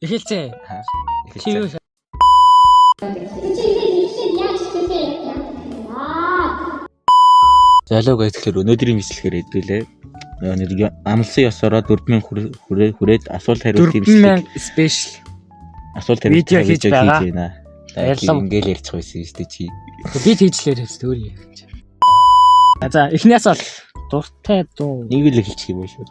Эхэлцээ. Чи юу? Залууг ажиллахаар өнөөдрийн бичлэгээр хэдүүлээ. Нэг амлсан ёсороо 4000 хүрээд асуулт хариулт юм шиг 4000 спешиал асуулт хариулт видео хийж байна. Баярлалаа. Ингээл ярьчих байсан шүү дээ чи. бид хийжлээр хэвчээ өөр юм. За эхнээс бол дуртай дуу. Нэг л хэлчих юм шүү.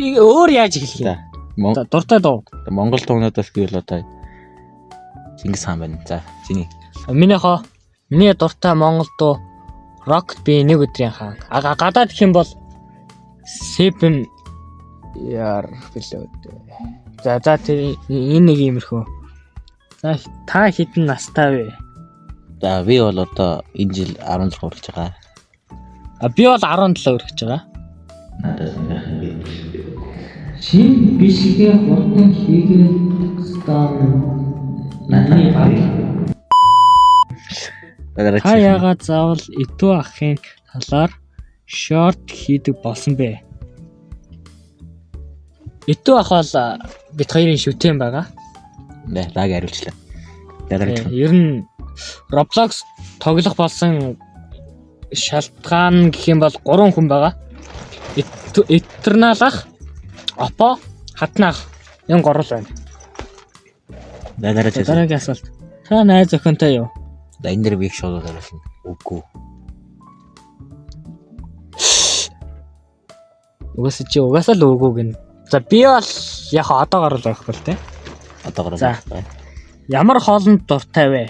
Би өөр яаж эхлэх юм? За дуртай дуу. Монгол дуунуудаас гэвэл одоо Чингис хаан байна. За чиний. Миний дуртай монгол дуу Rocket би нэг өдрийн хаан. Гадаад гэх юм бол Seven яар билүү. За тэр энэ нэг иймэрхүү. За та хэдэн настай вэ? За би бол одоо энэ жил 16 хүрч байгаа. Би бол 17 хүрч байгаа. Шин бишгээ хурдан хийгээд стан надны баг. Та яагаад заавал Итүү ахын талаар шорт хийдэг болсон бэ? Итүү ах бол бид хоёрын шүтэн байгаа. Лаг хариулчлаа. Ер нь Roblox тоглох болсон шалтгаан гэх юм бол 3 хүн байгаа. Eternal ах, Oppo, Хатнах энэ 3 л байна. Дараагийн асуулт. Та найз охинтой юу? За энэ дэр би их шууд хариулна. Үгүй. Угаасаа л үгүй гин. За би бол яг одоогор л байхгүй л те. Одоогор л байна. Ямар хоолнд дуртай вэ?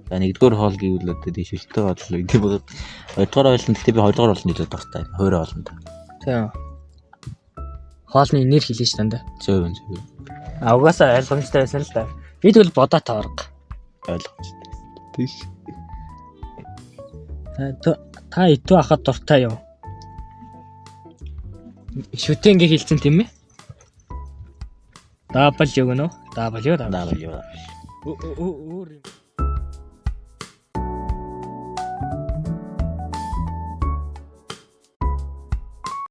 За нэгдүгээр хоол гэвэл одоо тийм шилтэй хоол гэдэг бол хоёрдугаар хоолнд би хоёрдугаар хоол нийлээд дуртай. Хоёроо хоолнд. Тийм. Хоолны нэр хэлнэ ш танд. Зөв. Угаасаа ойлгомжтой байсан л да. Бид бол бодоо тоорго. Ойлгомжтой. Тийш. Та Итүү ахад дуртай юу? Шүтэн ингээ хэлсэн тийм ээ? W гэнэ үү? W. Өөр юм.